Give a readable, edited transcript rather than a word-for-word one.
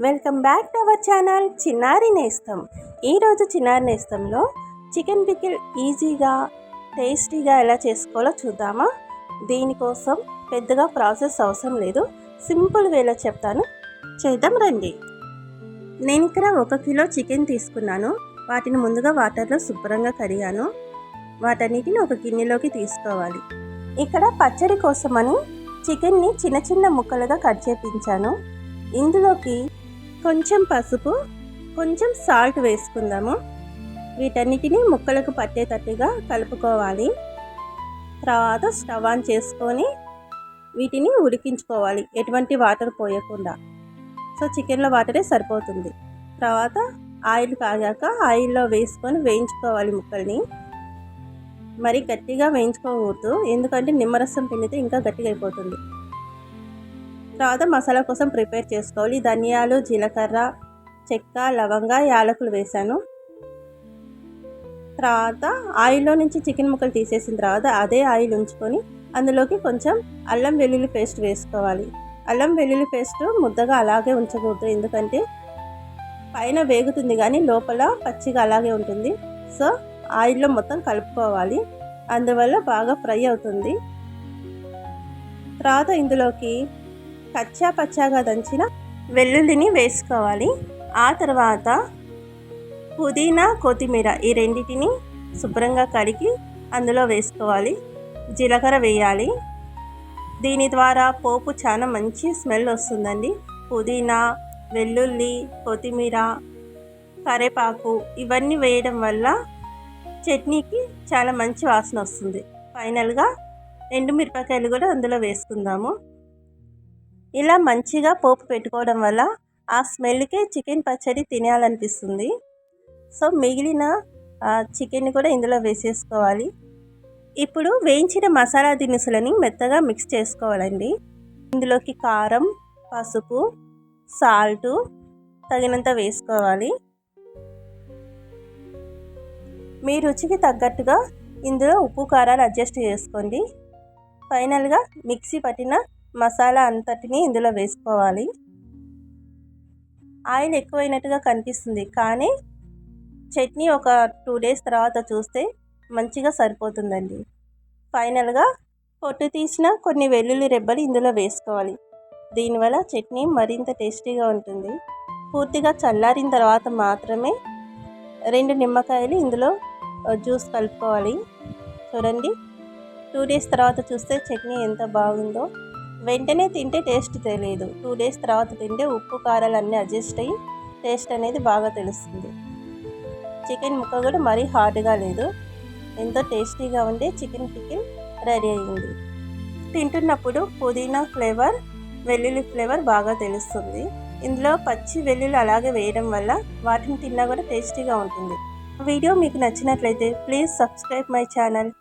Welcome back to our channel చిన్నారి నేస్తం. ఈరోజు చిన్నారి నేస్తంలో చికెన్ పికిల్ ఈజీగా టేస్టీగా ఎలా చేసుకోవాలో చూద్దామా. దీనికోసం పెద్దగా ప్రాసెస్ అవసరం లేదు, సింపుల్ వేలో చెప్తాను, చేద్దాం రండి. నేను ఇక్కడ 1 కిలో చికెన్ తీసుకున్నాను. వాటిని ముందుగా వాటర్లో శుభ్రంగా కడిగాను. వాటన్నిటిని ఒక గిన్నెలోకి తీసుకోవాలి. ఇక్కడ పచ్చడి కోసమని చికెన్ని చిన్న చిన్న ముక్కలుగా కట్ చేపించాను. ఇందులోకి కొంచెం పసుపు, కొంచెం సాల్ట్ వేసుకుందాము. వీటన్నిటిని ముక్కలకు పట్టేటట్టుగా కలుపుకోవాలి. తర్వాత స్టవ్ ఆన్ చేసుకొని వీటిని ఉడికించుకోవాలి, ఎటువంటి వాటర్ పోయకుండా. సో చికెన్లో వాటరే సరిపోతుంది. తర్వాత ఆయిల్ కాగాక ఆయిల్లో వేసుకొని వేయించుకోవాలి ముక్కల్ని. మరి గట్టిగా వేయించుకోకూడదు, ఎందుకంటే నిమ్మరసం పిండితే ఇంకా గట్టిగా అయిపోతుంది. తర్వాత మసాలా కోసం ప్రిపేర్ చేసుకోవాలి. ధనియాలు, జీలకర్ర, చెక్క, లవంగ, యాలకులు వేసాను. తర్వాత ఆయిల్లో నుంచి చికెన్ ముక్కలు తీసేసిన తర్వాత అదే ఆయిల్ ఉంచుకొని అందులోకి కొంచెం అల్లం వెల్లుల్లి పేస్ట్ వేసుకోవాలి. అల్లం వెల్లుల్లి పేస్ట్ ముద్దగా అలాగే ఉంచకూడదు, ఎందుకంటే పైన వేగుతుంది కానీ లోపల పచ్చిగా అలాగే ఉంటుంది. సో ఆయిల్లో మొత్తం కలుపుకోవాలి, అందువల్ల బాగా ఫ్రై అవుతుంది. తర్వాత ఇందులోకి కచ్చా పచ్చాగా దంచిన వెల్లుల్లిని వేసుకోవాలి. ఆ తర్వాత పుదీనా, కొత్తిమీర ఈ రెండింటిని శుభ్రంగా కడిగి అందులో వేసుకోవాలి. జీలకర్ర వేయాలి. దీని ద్వారా పోపు చాలా మంచి స్మెల్ వస్తుందండి. పుదీనా, వెల్లుల్లి, కొత్తిమీర, కరివేపాకు ఇవన్నీ వేయడం వల్ల చట్నీకి చాలా మంచి వాసన వస్తుంది. ఫైనల్గా ఎండుమిరపకాయలు కూడా అందులో వేసుకుందాము. ఇలా మంచిగా పోపు పెట్టుకోవడం వల్ల ఆ స్మెల్కే చికెన్ పచ్చడి తినాలనిపిస్తుంది. సో మిగిలిన చికెన్ కూడా ఇందులో వేసేసుకోవాలి. ఇప్పుడు వేయించిన మసాలా దినుసులని మెత్తగా మిక్స్ చేసుకోవాలండి. ఇందులోకి కారం, పసుపు, సాల్టు తగినంత వేసుకోవాలి. మీ రుచికి తగ్గట్టుగా ఇందులో ఉప్పు, కారాలు అడ్జస్ట్ చేసుకోండి. ఫైనల్గా మిక్సీ పట్టిన మసాలా అంతటిని ఇందులో వేసుకోవాలి. ఆయిల్ ఎక్కువైనట్టుగా కనిపిస్తుంది, కానీ చట్నీ ఒక 2 డేస్ తర్వాత చూస్తే మంచిగా సరిపోతుందండి. ఫైనల్గా పొట్టు తీసిన కొన్ని వెల్లుల్లి రెబ్బలు ఇందులో వేసుకోవాలి. దీనివల్ల చట్నీ మరింత టేస్టీగా ఉంటుంది. పూర్తిగా చల్లారిన తర్వాత మాత్రమే 2 నిమ్మకాయలు ఇందులో జ్యూస్ కలుపుకోవాలి. చూడండి, 2 డేస్ తర్వాత చూస్తే చట్నీ ఎంత బాగుందో. వెంటనే తింటే టేస్ట్ తెలియదు, 2 డేస్ తర్వాత తింటే ఉప్పు కారాలు అన్నీ అడ్జస్ట్ అయ్యి టేస్ట్ అనేది బాగా తెలుస్తుంది. చికెన్ ముక్క కూడా మరీ హార్డ్గా లేదు, ఎంతో టేస్టీగా ఉండే చికెన్ పికిల్ రెడీ అయ్యింది. తింటున్నప్పుడు పుదీనా ఫ్లేవర్, వెల్లుల్లి ఫ్లేవర్ బాగా తెలుస్తుంది. ఇందులో పచ్చి వెల్లుల్లి అలాగే వేయడం వల్ల వాటిని తిన్నా కూడా టేస్టీగా ఉంటుంది. వీడియో మీకు నచ్చినట్లయితే ప్లీజ్ సబ్స్క్రైబ్ మై ఛానల్.